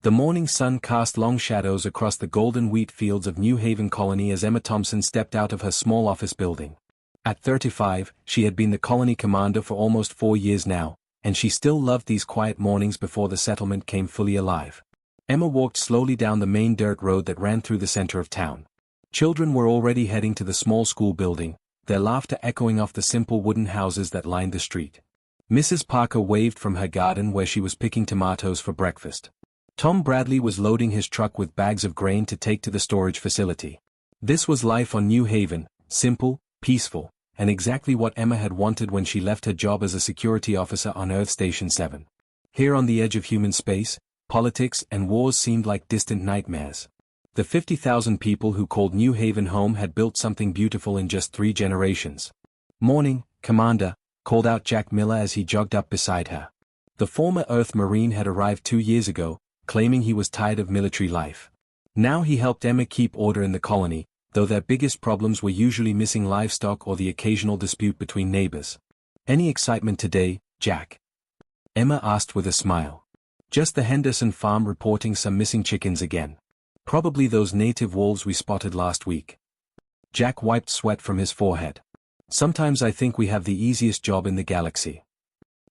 The morning sun cast long shadows across the golden wheat fields of New Haven Colony as Emma Thompson stepped out of her small office building. At 35, she had been the colony commander for almost 4 years now, and she still loved these quiet mornings before the settlement came fully alive. Emma walked slowly down the main dirt road that ran through the center of town. Children were already heading to the small school building, their laughter echoing off the simple wooden houses that lined the street. Mrs. Parker waved from her garden where she was picking tomatoes for breakfast. Tom Bradley was loading his truck with bags of grain to take to the storage facility. This was life on New Haven, simple, peaceful, and exactly what Emma had wanted when she left her job as a security officer on Earth Station 7. Here on the edge of human space, politics and wars seemed like distant nightmares. The 50,000 people who called New Haven home had built something beautiful in just 3 generations. "Morning, Commander," called out Jack Miller as he jogged up beside her. The former Earth Marine had arrived 2 years ago, claiming he was tired of military life. Now he helped Emma keep order in the colony, though their biggest problems were usually missing livestock or the occasional dispute between neighbors. "Any excitement today, Jack?" Emma asked with a smile. "Just the Henderson farm reporting some missing chickens again. Probably those native wolves we spotted last week." Jack wiped sweat from his forehead. "Sometimes I think we have the easiest job in the galaxy."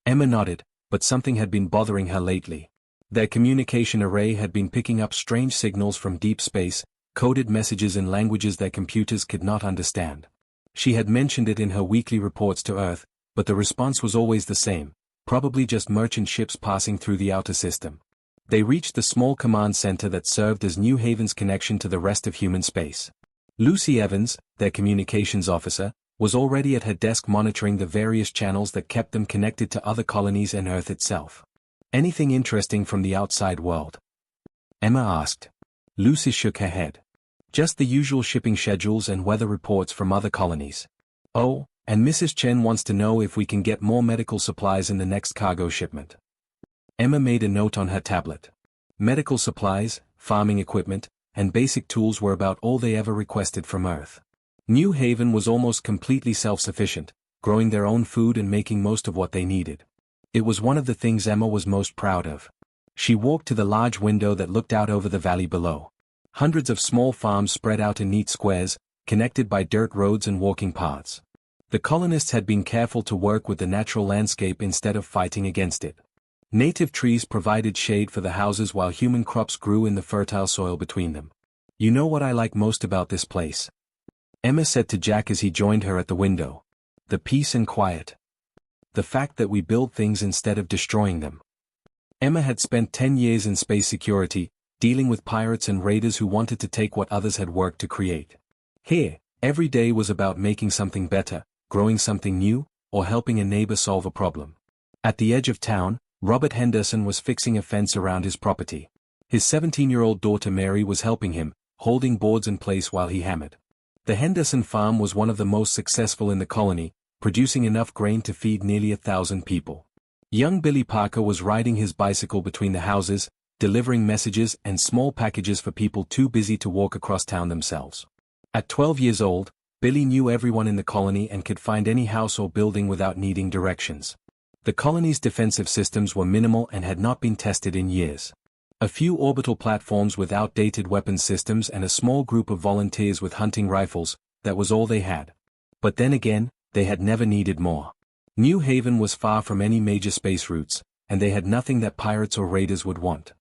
Emma nodded, but something had been bothering her lately. Their communication array had been picking up strange signals from deep space, coded messages in languages their computers could not understand. She had mentioned it in her weekly reports to Earth, but the response was always the same, probably just merchant ships passing through the outer system. They reached the small command center that served as New Haven's connection to the rest of human space. Lucy Evans, their communications officer, was already at her desk monitoring the various channels that kept them connected to other colonies and Earth itself. "Anything interesting from the outside world?" Emma asked. Lucy shook her head. "Just the usual shipping schedules and weather reports from other colonies. Oh, and Mrs. Chen wants to know if we can get more medical supplies in the next cargo shipment." Emma made a note on her tablet. Medical supplies, farming equipment, and basic tools were about all they ever requested from Earth. New Haven was almost completely self-sufficient, growing their own food and making most of what they needed. It was one of the things Emma was most proud of. She walked to the large window that looked out over the valley below. Hundreds of small farms spread out in neat squares, connected by dirt roads and walking paths. The colonists had been careful to work with the natural landscape instead of fighting against it. Native trees provided shade for the houses while human crops grew in the fertile soil between them. "You know what I like most about this place?" Emma said to Jack as he joined her at the window. "The peace and quiet. The fact that we build things instead of destroying them." Emma had spent 10 years in space security, dealing with pirates and raiders who wanted to take what others had worked to create. Here, every day was about making something better, growing something new, or helping a neighbor solve a problem. At the edge of town, Robert Henderson was fixing a fence around his property. His 17-year-old daughter Mary was helping him, holding boards in place while he hammered. The Henderson farm was one of the most successful in the colony, producing enough grain to feed nearly 1,000 people. Young Billy Parker was riding his bicycle between the houses, delivering messages and small packages for people too busy to walk across town themselves. At 12 years old, Billy knew everyone in the colony and could find any house or building without needing directions. The colony's defensive systems were minimal and had not been tested in years. A few orbital platforms with outdated weapons systems and a small group of volunteers with hunting rifles, that was all they had. But then again, they had never needed more. New Haven was far from any major space routes, and they had nothing that pirates or raiders would want.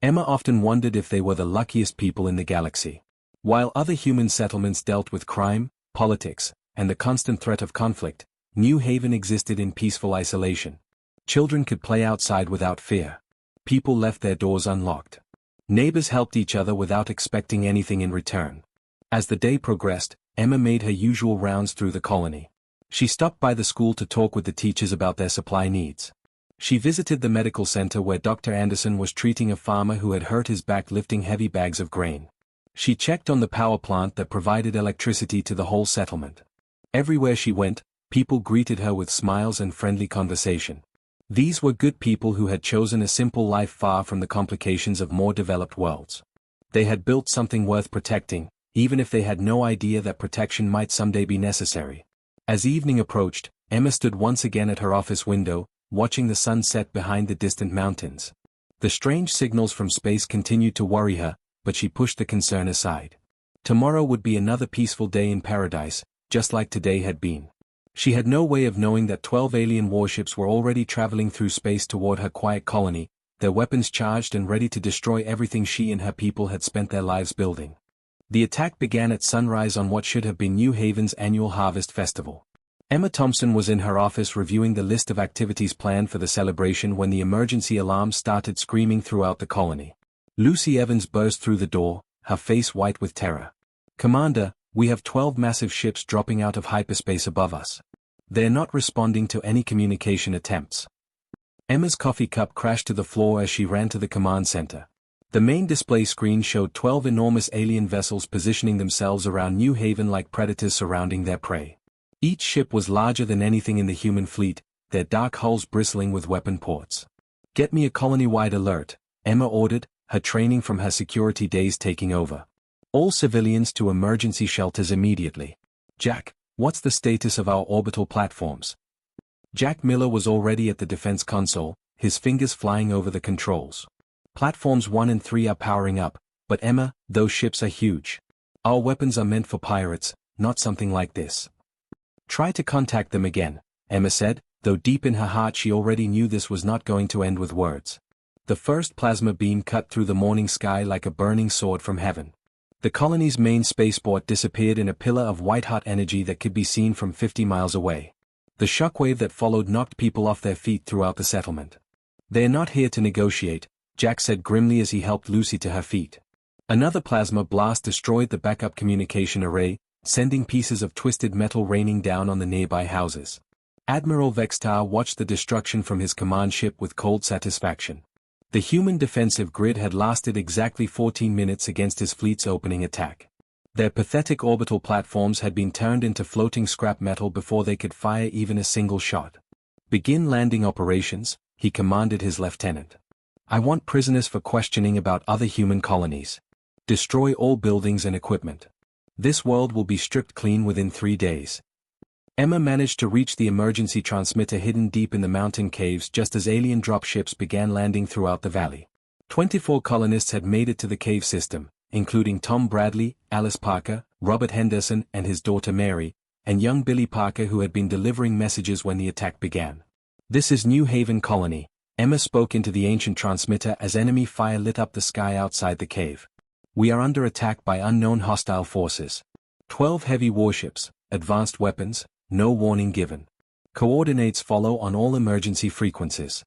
Emma often wondered if they were the luckiest people in the galaxy. While other human settlements dealt with crime, politics, and the constant threat of conflict, New Haven existed in peaceful isolation. Children could play outside without fear. People left their doors unlocked. Neighbors helped each other without expecting anything in return. As the day progressed, Emma made her usual rounds through the colony. She stopped by the school to talk with the teachers about their supply needs. She visited the medical center where Dr. Anderson was treating a farmer who had hurt his back lifting heavy bags of grain. She checked on the power plant that provided electricity to the whole settlement. Everywhere she went, people greeted her with smiles and friendly conversation. These were good people who had chosen a simple life far from the complications of more developed worlds. They had built something worth protecting, even if they had no idea that protection might someday be necessary. As evening approached, Emma stood once again at her office window, watching the sun set behind the distant mountains. The strange signals from space continued to worry her, but she pushed the concern aside. Tomorrow would be another peaceful day in paradise, just like today had been. She had no way of knowing that 12 alien warships were already traveling through space toward her quiet colony, their weapons charged and ready to destroy everything she and her people had spent their lives building. The attack began at sunrise on what should have been New Haven's annual harvest festival. Emma Thompson was in her office reviewing the list of activities planned for the celebration when the emergency alarm started screaming throughout the colony. Lucy Evans burst through the door, her face white with terror. "Commander, we have 12 massive ships dropping out of hyperspace above us. They're not responding to any communication attempts." Emma's coffee cup crashed to the floor as she ran to the command center. The main display screen showed 12 enormous alien vessels positioning themselves around New Haven like predators surrounding their prey. Each ship was larger than anything in the human fleet, their dark hulls bristling with weapon ports. "Get me a colony-wide alert," Emma ordered, her training from her security days taking over. "All civilians to emergency shelters immediately." "Jack, what's the status of our orbital platforms?" Jack Miller was already at the defense console, his fingers flying over the controls. "Platforms 1 and 3 are powering up, but Emma, those ships are huge. Our weapons are meant for pirates, not something like this." "Try to contact them again," Emma said, though deep in her heart she already knew this was not going to end with words. The first plasma beam cut through the morning sky like a burning sword from heaven. The colony's main spaceport disappeared in a pillar of white-hot energy that could be seen from 50 miles away. The shockwave that followed knocked people off their feet throughout the settlement. "They're not here to negotiate," Jack said grimly as he helped Lucy to her feet. Another plasma blast destroyed the backup communication array, sending pieces of twisted metal raining down on the nearby houses. Admiral Vextar watched the destruction from his command ship with cold satisfaction. The human defensive grid had lasted exactly 14 minutes against his fleet's opening attack. Their pathetic orbital platforms had been turned into floating scrap metal before they could fire even a single shot. "Begin landing operations," he commanded his lieutenant. "I want prisoners for questioning about other human colonies. Destroy all buildings and equipment. This world will be stripped clean within 3 days." Emma managed to reach the emergency transmitter hidden deep in the mountain caves just as alien dropships began landing throughout the valley. 24 colonists had made it to the cave system, including Tom Bradley, Alice Parker, Robert Henderson and his daughter Mary, and young Billy Parker who had been delivering messages when the attack began. "This is New Haven Colony," Emma spoke into the ancient transmitter as enemy fire lit up the sky outside the cave. "We are under attack by unknown hostile forces. 12 heavy warships, advanced weapons, no warning given. Coordinates follow on all emergency frequencies."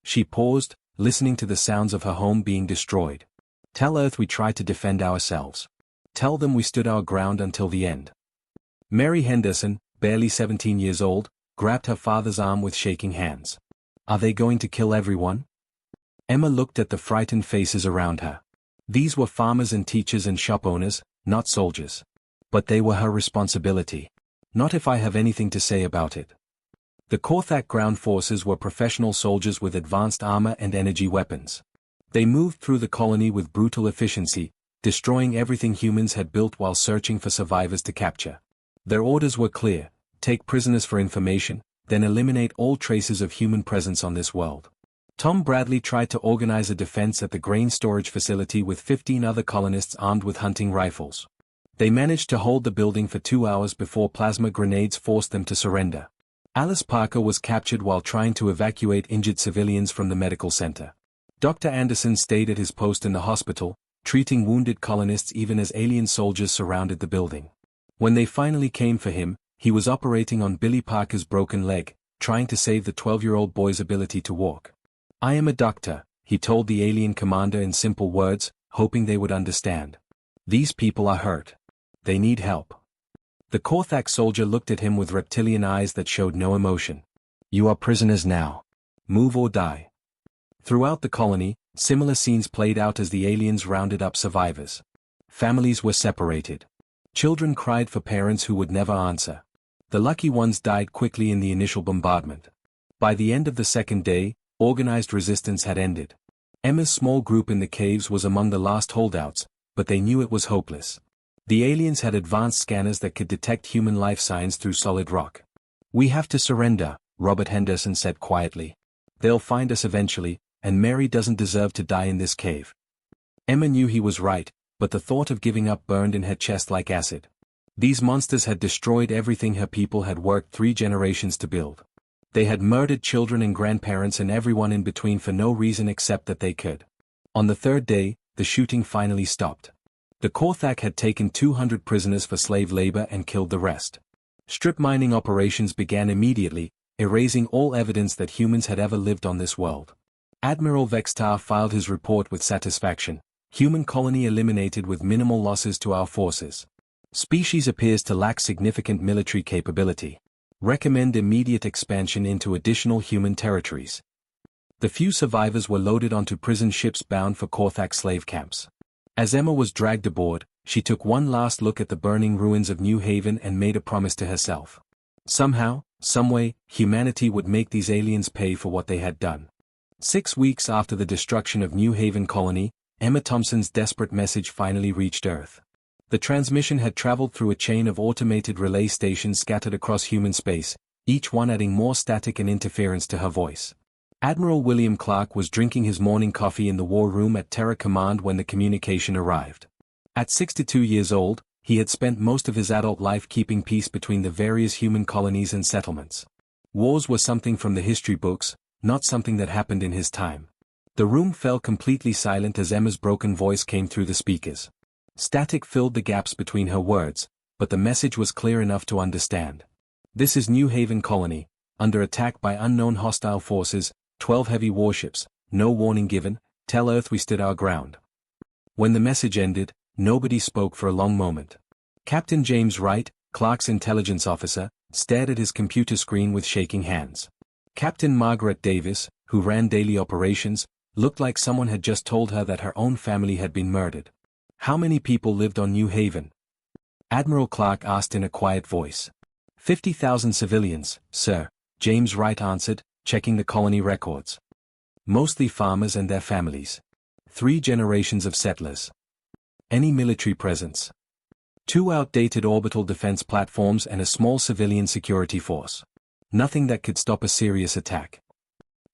She paused, listening to the sounds of her home being destroyed. "Tell Earth we tried to defend ourselves. Tell them we stood our ground until the end." Mary Henderson, barely 17 years old, grabbed her father's arm with shaking hands. "Are they going to kill everyone?" Emma looked at the frightened faces around her. These were farmers and teachers and shop owners, not soldiers. But they were her responsibility. "Not if I have anything to say about it." The Korthak ground forces were professional soldiers with advanced armor and energy weapons. They moved through the colony with brutal efficiency, destroying everything humans had built while searching for survivors to capture. Their orders were clear: take prisoners for information, then eliminate all traces of human presence on this world. Tom Bradley tried to organize a defense at the grain storage facility with 15 other colonists armed with hunting rifles. They managed to hold the building for 2 hours before plasma grenades forced them to surrender. Alice Parker was captured while trying to evacuate injured civilians from the medical center. Dr. Anderson stayed at his post in the hospital, treating wounded colonists even as alien soldiers surrounded the building. When they finally came for him, he was operating on Billy Parker's broken leg, trying to save the 12-year-old boy's ability to walk. "I am a doctor," he told the alien commander in simple words, hoping they would understand. "These people are hurt. They need help." The Korthak soldier looked at him with reptilian eyes that showed no emotion. "You are prisoners now. Move or die." Throughout the colony, similar scenes played out as the aliens rounded up survivors. Families were separated. Children cried for parents who would never answer. The lucky ones died quickly in the initial bombardment. By the end of the second day, organized resistance had ended. Emma's small group in the caves was among the last holdouts, but they knew it was hopeless. The aliens had advanced scanners that could detect human life signs through solid rock. "We have to surrender," Robert Henderson said quietly. "They'll find us eventually, and Mary doesn't deserve to die in this cave. Emma knew he was right, but the thought of giving up burned in her chest like acid. These monsters had destroyed everything her people had worked 3 generations to build. They had murdered children and grandparents and everyone in between for no reason except that they could. On the 3rd day, the shooting finally stopped. The Korthak had taken 200 prisoners for slave labor and killed the rest. Strip mining operations began immediately, erasing all evidence that humans had ever lived on this world. Admiral Vextar filed his report with satisfaction. Human colony eliminated with minimal losses to our forces. Species appears to lack significant military capability. Recommend immediate expansion into additional human territories. The few survivors were loaded onto prison ships bound for Korthak slave camps. As Emma was dragged aboard, she took one last look at the burning ruins of New Haven and made a promise to herself. Somehow, someway, humanity would make these aliens pay for what they had done. 6 weeks after the destruction of New Haven colony, Emma Thompson's desperate message finally reached Earth. The transmission had traveled through a chain of automated relay stations scattered across human space, each one adding more static and interference to her voice. Admiral William Clark was drinking his morning coffee in the war room at Terra Command when the communication arrived. At 62 years old, he had spent most of his adult life keeping peace between the various human colonies and settlements. Wars were something from the history books, not something that happened in his time. The room fell completely silent as Emma's broken voice came through the speakers. Static filled the gaps between her words, but the message was clear enough to understand. This is New Haven colony, under attack by unknown hostile forces, 12 heavy warships, no warning given, tell Earth we stood our ground. When the message ended, nobody spoke for a long moment. Captain James Wright, Clark's intelligence officer, stared at his computer screen with shaking hands. Captain Margaret Davis, who ran daily operations, looked like someone had just told her that her own family had been murdered. How many people lived on New Haven? Admiral Clark asked in a quiet voice. 50,000 civilians, sir, James Wright answered, checking the colony records. Mostly farmers and their families. 3 generations of settlers. Any military presence? 2 outdated orbital defense platforms and a small civilian security force. Nothing that could stop a serious attack.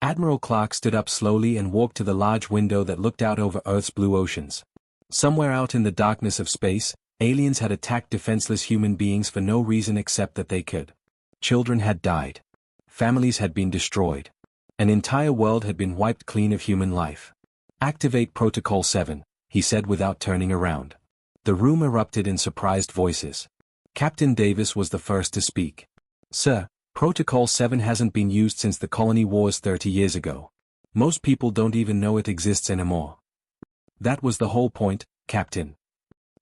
Admiral Clark stood up slowly and walked to the large window that looked out over Earth's blue oceans. Somewhere out in the darkness of space, aliens had attacked defenseless human beings for no reason except that they could. Children had died. Families had been destroyed. An entire world had been wiped clean of human life. Activate Protocol 7, he said without turning around. The room erupted in surprised voices. Captain Davis was the first to speak. Sir, Protocol 7 hasn't been used since the colony wars 30 years ago. Most people don't even know it exists anymore. That was the whole point, Captain.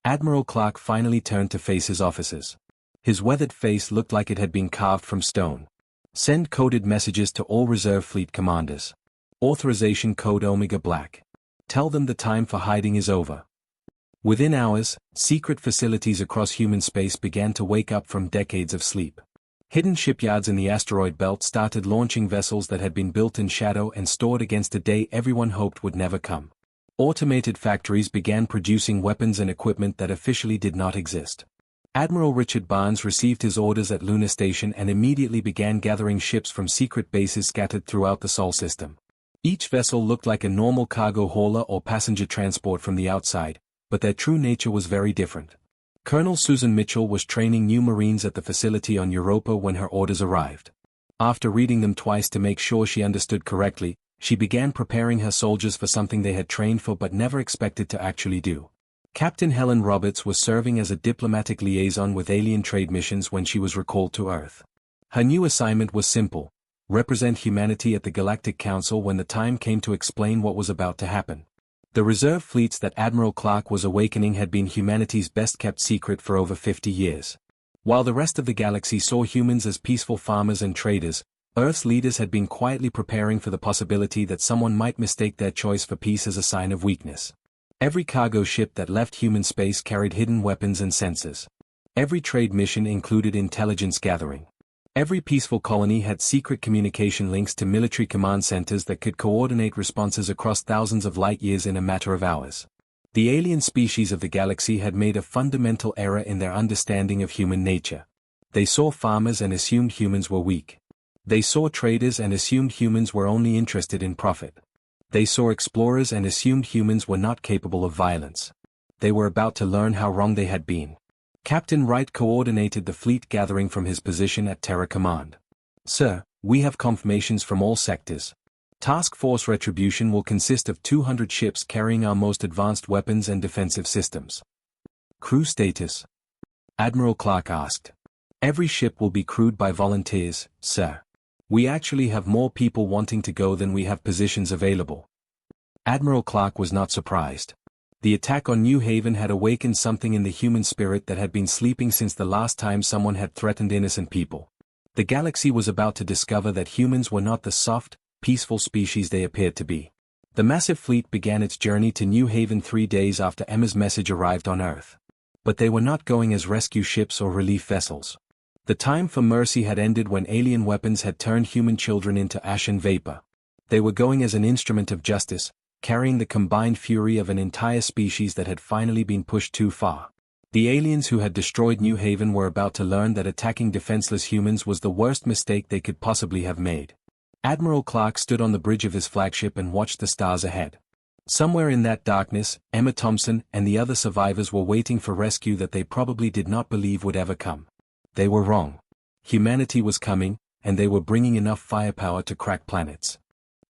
Admiral Clark finally turned to face his officers. His weathered face looked like it had been carved from stone. Send coded messages to all reserve fleet commanders. Authorization code Omega Black. Tell them the time for hiding is over. Within hours, secret facilities across human space began to wake up from decades of sleep. Hidden shipyards in the asteroid belt started launching vessels that had been built in shadow and stored against a day everyone hoped would never come. Automated factories began producing weapons and equipment that officially did not exist. Admiral Richard Barnes received his orders at Luna Station and immediately began gathering ships from secret bases scattered throughout the Sol system. Each vessel looked like a normal cargo hauler or passenger transport from the outside, but their true nature was very different. Colonel Susan Mitchell was training new Marines at the facility on Europa when her orders arrived. After reading them twice to make sure she understood correctly, she began preparing her soldiers for something they had trained for but never expected to actually do. Captain Helen Roberts was serving as a diplomatic liaison with alien trade missions when she was recalled to Earth. Her new assignment was simple: represent humanity at the Galactic Council when the time came to explain what was about to happen. The reserve fleets that Admiral Clark was awakening had been humanity's best-kept secret for over 50 years. While the rest of the galaxy saw humans as peaceful farmers and traders, Earth's leaders had been quietly preparing for the possibility that someone might mistake their choice for peace as a sign of weakness. Every cargo ship that left human space carried hidden weapons and sensors. Every trade mission included intelligence gathering. Every peaceful colony had secret communication links to military command centers that could coordinate responses across thousands of light years in a matter of hours. The alien species of the galaxy had made a fundamental error in their understanding of human nature. They saw farmers and assumed humans were weak. They saw traders and assumed humans were only interested in profit. They saw explorers and assumed humans were not capable of violence. They were about to learn how wrong they had been. Captain Wright coordinated the fleet gathering from his position at Terra Command. Sir, we have confirmations from all sectors. Task Force Retribution will consist of 200 ships carrying our most advanced weapons and defensive systems. Crew status? Admiral Clark asked. Every ship will be crewed by volunteers, sir. We actually have more people wanting to go than we have positions available. Admiral Clark was not surprised. The attack on New Haven had awakened something in the human spirit that had been sleeping since the last time someone had threatened innocent people. The galaxy was about to discover that humans were not the soft, peaceful species they appeared to be. The massive fleet began its journey to New Haven 3 days after Emma's message arrived on Earth. But they were not going as rescue ships or relief vessels. The time for mercy had ended when alien weapons had turned human children into ash and vapor. They were going as an instrument of justice, carrying the combined fury of an entire species that had finally been pushed too far. The aliens who had destroyed New Haven were about to learn that attacking defenseless humans was the worst mistake they could possibly have made. Admiral Clark stood on the bridge of his flagship and watched the stars ahead. Somewhere in that darkness, Emma Thompson and the other survivors were waiting for rescue that they probably did not believe would ever come. They were wrong. Humanity was coming, and they were bringing enough firepower to crack planets.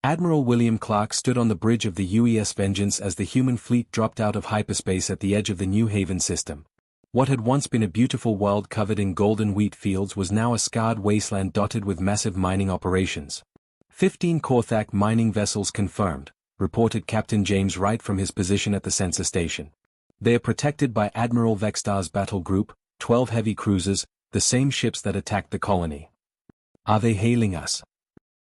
Admiral William Clark stood on the bridge of the UES Vengeance as the human fleet dropped out of hyperspace at the edge of the New Haven system. What had once been a beautiful world covered in golden wheat fields was now a scarred wasteland dotted with massive mining operations. 15 Korthak mining vessels confirmed, reported Captain James Wright from his position at the sensor station. They are protected by Admiral Vextar's battle group, 12 heavy cruisers, the same ships that attacked the colony. Are they hailing us?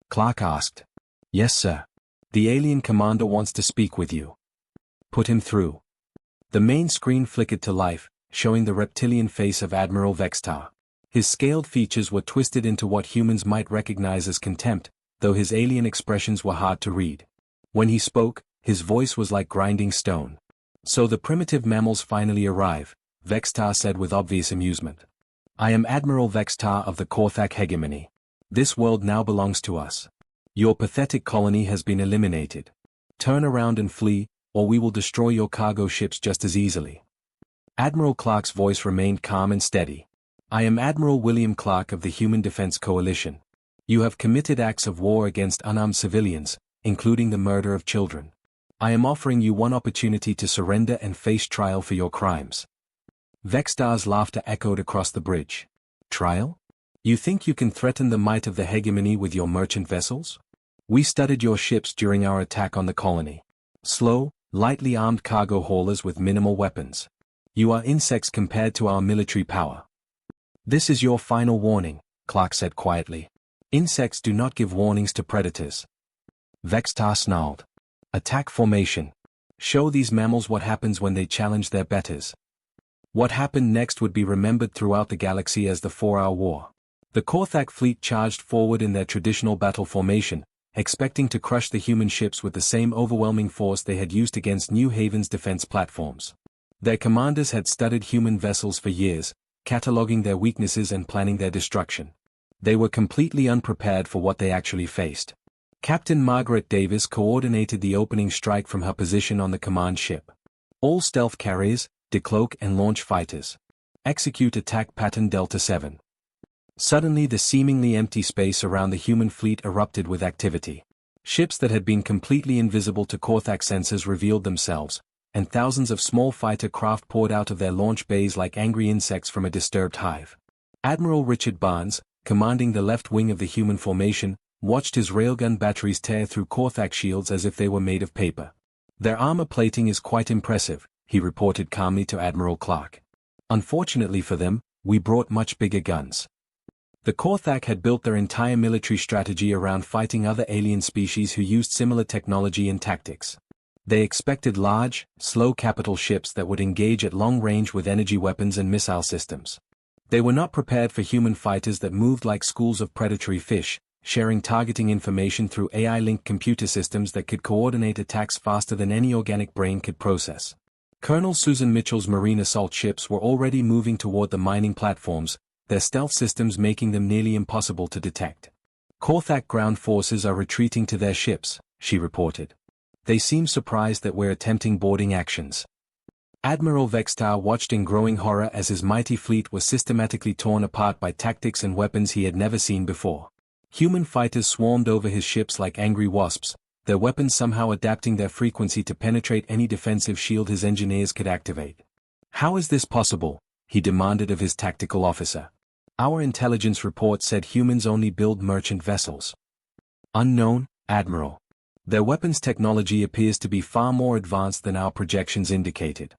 Clark asked. Yes, sir. The alien commander wants to speak with you. Put him through. The main screen flickered to life, showing the reptilian face of Admiral Vextar. His scaled features were twisted into what humans might recognize as contempt, though his alien expressions were hard to read. When he spoke, his voice was like grinding stone. So the primitive mammals finally arrive, Vextar said with obvious amusement. I am Admiral Vextar of the Korthak hegemony. This world now belongs to us. Your pathetic colony has been eliminated. Turn around and flee, or we will destroy your cargo ships just as easily. Admiral Clark's voice remained calm and steady. I am Admiral William Clark of the Human Defense Coalition. You have committed acts of war against unarmed civilians, including the murder of children. I am offering you one opportunity to surrender and face trial for your crimes. Vextar's laughter echoed across the bridge. Trial? You think you can threaten the might of the hegemony with your merchant vessels? We studied your ships during our attack on the colony. Slow, lightly armed cargo haulers with minimal weapons. You are insects compared to our military power. This is your final warning, Clark said quietly. Insects do not give warnings to predators. Vextar snarled. Attack formation. Show these mammals what happens when they challenge their betters. What happened next would be remembered throughout the galaxy as the 4-hour war. The Korthak fleet charged forward in their traditional battle formation, expecting to crush the human ships with the same overwhelming force they had used against New Haven's defense platforms. Their commanders had studied human vessels for years, cataloging their weaknesses and planning their destruction. They were completely unprepared for what they actually faced. Captain Margaret Davis coordinated the opening strike from her position on the command ship. All stealth carriers, decloak and launch fighters. Execute attack pattern Delta 7. Suddenly the seemingly empty space around the human fleet erupted with activity. Ships that had been completely invisible to Korthak sensors revealed themselves, and thousands of small fighter craft poured out of their launch bays like angry insects from a disturbed hive. Admiral Richard Barnes, commanding the left wing of the human formation, watched his railgun batteries tear through Korthak shields as if they were made of paper. Their armor plating is quite impressive, he reported calmly to Admiral Clark. Unfortunately for them, we brought much bigger guns. The Korthak had built their entire military strategy around fighting other alien species who used similar technology and tactics. They expected large, slow capital ships that would engage at long range with energy weapons and missile systems. They were not prepared for human fighters that moved like schools of predatory fish, sharing targeting information through AI-linked computer systems that could coordinate attacks faster than any organic brain could process. Colonel Susan Mitchell's marine assault ships were already moving toward the mining platforms, their stealth systems making them nearly impossible to detect. Korthak ground forces are retreating to their ships, she reported. They seem surprised that we're attempting boarding actions. Admiral Vextar watched in growing horror as his mighty fleet was systematically torn apart by tactics and weapons he had never seen before. Human fighters swarmed over his ships like angry wasps, their weapons somehow adapting their frequency to penetrate any defensive shield his engineers could activate. "How is this possible?" he demanded of his tactical officer. "Our intelligence report said humans only build merchant vessels." "Unknown, Admiral. Their weapons technology appears to be far more advanced than our projections indicated."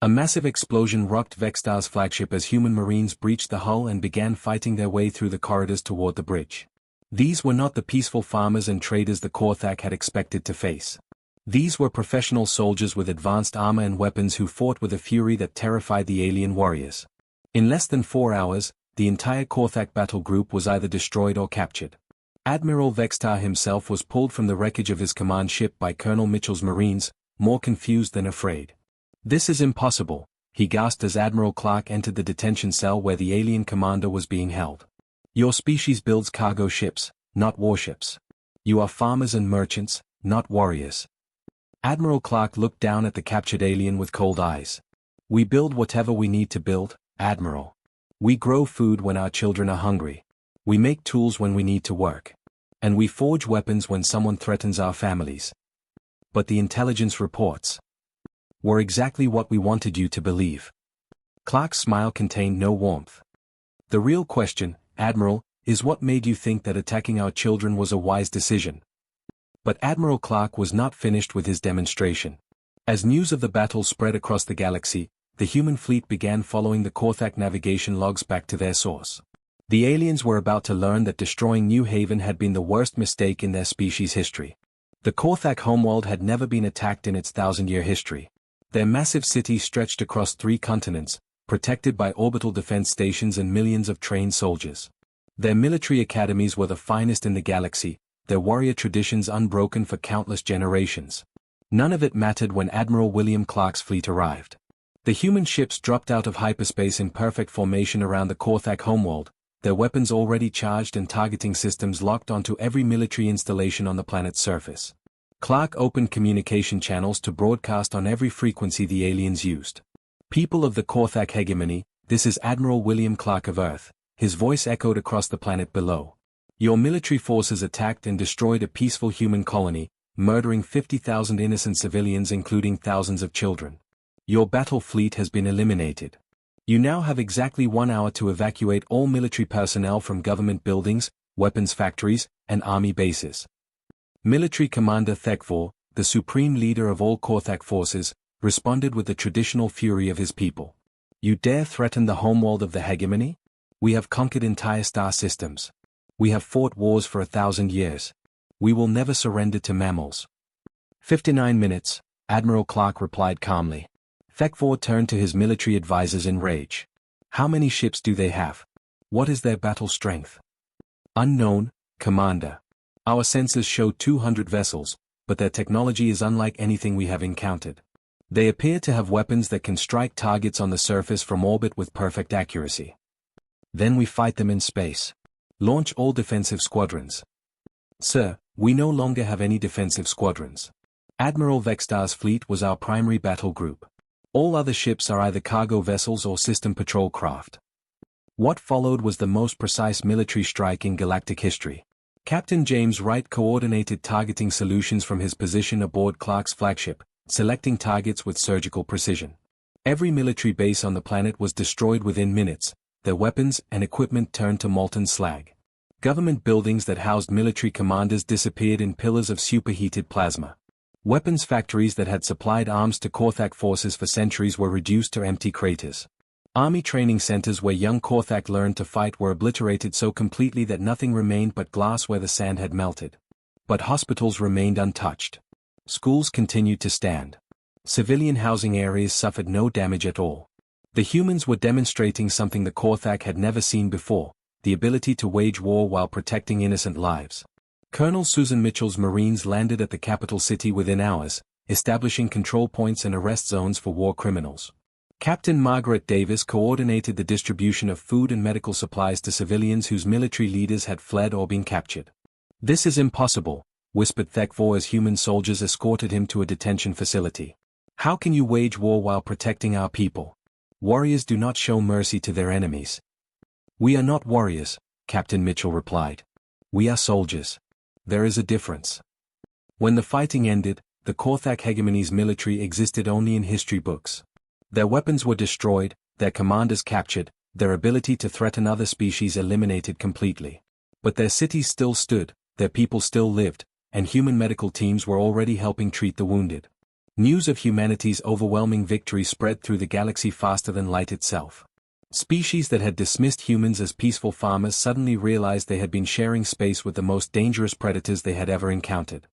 A massive explosion rocked Vextar's flagship as human marines breached the hull and began fighting their way through the corridors toward the bridge. These were not the peaceful farmers and traders the Korthak had expected to face. These were professional soldiers with advanced armor and weapons who fought with a fury that terrified the alien warriors. In less than 4 hours, the entire Korthak battle group was either destroyed or captured. Admiral Vextar himself was pulled from the wreckage of his command ship by Colonel Mitchell's marines, more confused than afraid. "This is impossible," he gasped as Admiral Clark entered the detention cell where the alien commander was being held. "Your species builds cargo ships, not warships. You are farmers and merchants, not warriors." Admiral Clark looked down at the captured alien with cold eyes. "We build whatever we need to build, Admiral. We grow food when our children are hungry. We make tools when we need to work. And we forge weapons when someone threatens our families. But the intelligence reports were exactly what we wanted you to believe." Clark's smile contained no warmth. "The real question, Admiral, is what made you think that attacking our children was a wise decision?" But Admiral Clark was not finished with his demonstration. As news of the battle spread across the galaxy, the human fleet began following the Korthak navigation logs back to their source. The aliens were about to learn that destroying New Haven had been the worst mistake in their species' history. The Korthak homeworld had never been attacked in its 1,000-year history. Their massive city stretched across 3 continents, protected by orbital defense stations and millions of trained soldiers. Their military academies were the finest in the galaxy, their warrior traditions unbroken for countless generations. None of it mattered when Admiral William Clark's fleet arrived. The human ships dropped out of hyperspace in perfect formation around the Korthak homeworld, their weapons already charged and targeting systems locked onto every military installation on the planet's surface. Clark opened communication channels to broadcast on every frequency the aliens used. "People of the Korthak hegemony, this is Admiral William Clark of Earth," his voice echoed across the planet below. "Your military forces attacked and destroyed a peaceful human colony, murdering 50,000 innocent civilians including thousands of children. Your battle fleet has been eliminated. You now have exactly 1 hour to evacuate all military personnel from government buildings, weapons factories, and army bases." Military Commander Thekvor, the supreme leader of all Korthak forces, responded with the traditional fury of his people. "You dare threaten the homeworld of the hegemony? We have conquered entire star systems. We have fought wars for 1,000 years. We will never surrender to mammals." 59 minutes, Admiral Clark replied calmly. Thekvor turned to his military advisors in rage. "How many ships do they have? What is their battle strength?" "Unknown, Commander. Our sensors show 200 vessels, but their technology is unlike anything we have encountered. They appear to have weapons that can strike targets on the surface from orbit with perfect accuracy. Then we fight them in space. Launch all defensive squadrons." "Sir, we no longer have any defensive squadrons. Admiral Vextar's fleet was our primary battle group. All other ships are either cargo vessels or system patrol craft." What followed was the most precise military strike in galactic history. Captain James Wright coordinated targeting solutions from his position aboard Clark's flagship, selecting targets with surgical precision. Every military base on the planet was destroyed within minutes, their weapons and equipment turned to molten slag. Government buildings that housed military commanders disappeared in pillars of superheated plasma. Weapons factories that had supplied arms to Korthak forces for centuries were reduced to empty craters. Army training centers where young Korthak learned to fight were obliterated so completely that nothing remained but glass where the sand had melted. But hospitals remained untouched. Schools continued to stand. Civilian housing areas suffered no damage at all. The humans were demonstrating something the Korthak had never seen before, the ability to wage war while protecting innocent lives. Colonel Susan Mitchell's Marines landed at the capital city within hours, establishing control points and arrest zones for war criminals. Captain Margaret Davis coordinated the distribution of food and medical supplies to civilians whose military leaders had fled or been captured. "This is impossible," whispered Thekvor as human soldiers escorted him to a detention facility. How can you wage war while protecting our people? Warriors do not show mercy to their enemies. We are not warriors, Captain Mitchell replied. We are soldiers. There is a difference. When the fighting ended, the Korthak hegemony's military existed only in history books. Their weapons were destroyed, their commanders captured, their ability to threaten other species eliminated completely. But their cities still stood, their people still lived, and human medical teams were already helping treat the wounded. News of humanity's overwhelming victory spread through the galaxy faster than light itself. Species that had dismissed humans as peaceful farmers suddenly realized they had been sharing space with the most dangerous predators they had ever encountered.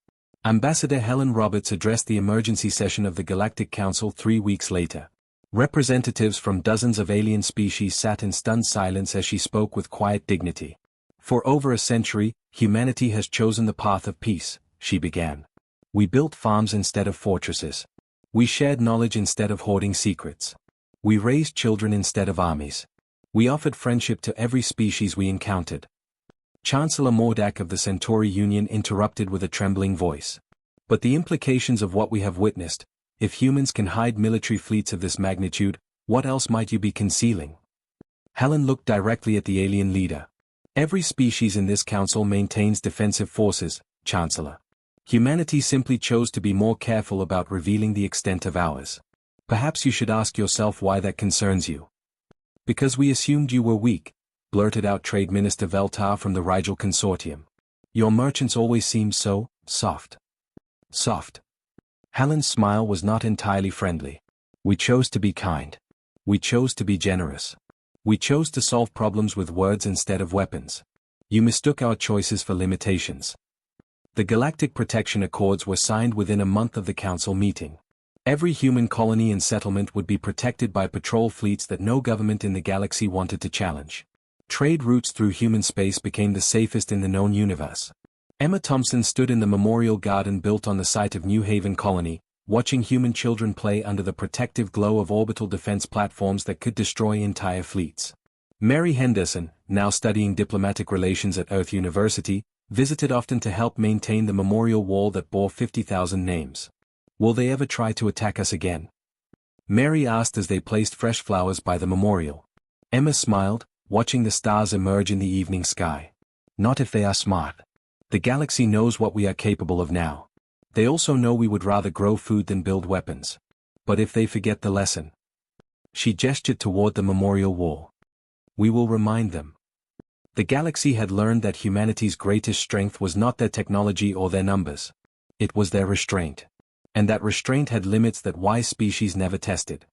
Ambassador Helen Roberts addressed the emergency session of the Galactic Council 3 weeks later. Representatives from dozens of alien species sat in stunned silence as she spoke with quiet dignity. For over a century, humanity has chosen the path of peace, she began. We built farms instead of fortresses. We shared knowledge instead of hoarding secrets. We raised children instead of armies. We offered friendship to every species we encountered. Chancellor Mordak of the Centauri Union interrupted with a trembling voice. But the implications of what we have witnessed, if humans can hide military fleets of this magnitude, what else might you be concealing? Helen looked directly at the alien leader. Every species in this council maintains defensive forces, Chancellor. Humanity simply chose to be more careful about revealing the extent of ours. Perhaps you should ask yourself why that concerns you. Because we assumed you were weak, blurted out Trade Minister Veltar from the Rigel Consortium. Your merchants always seemed so soft. Soft. Helen's smile was not entirely friendly. We chose to be kind. We chose to be generous. We chose to solve problems with words instead of weapons. You mistook our choices for limitations. The Galactic Protection Accords were signed within a month of the Council meeting. Every human colony and settlement would be protected by patrol fleets that no government in the galaxy wanted to challenge. Trade routes through human space became the safest in the known universe. Emma Thompson stood in the memorial garden built on the site of New Haven Colony, watching human children play under the protective glow of orbital defense platforms that could destroy entire fleets. Mary Henderson, now studying diplomatic relations at Earth University, visited often to help maintain the memorial wall that bore 50,000 names. Will they ever try to attack us again? Mary asked as they placed fresh flowers by the memorial. Emma smiled, watching the stars emerge in the evening sky. Not if they are smart. The galaxy knows what we are capable of now. They also know we would rather grow food than build weapons. But if they forget the lesson. She gestured toward the memorial wall. We will remind them. The galaxy had learned that humanity's greatest strength was not their technology or their numbers. It was their restraint. And that restraint had limits that wise species never tested.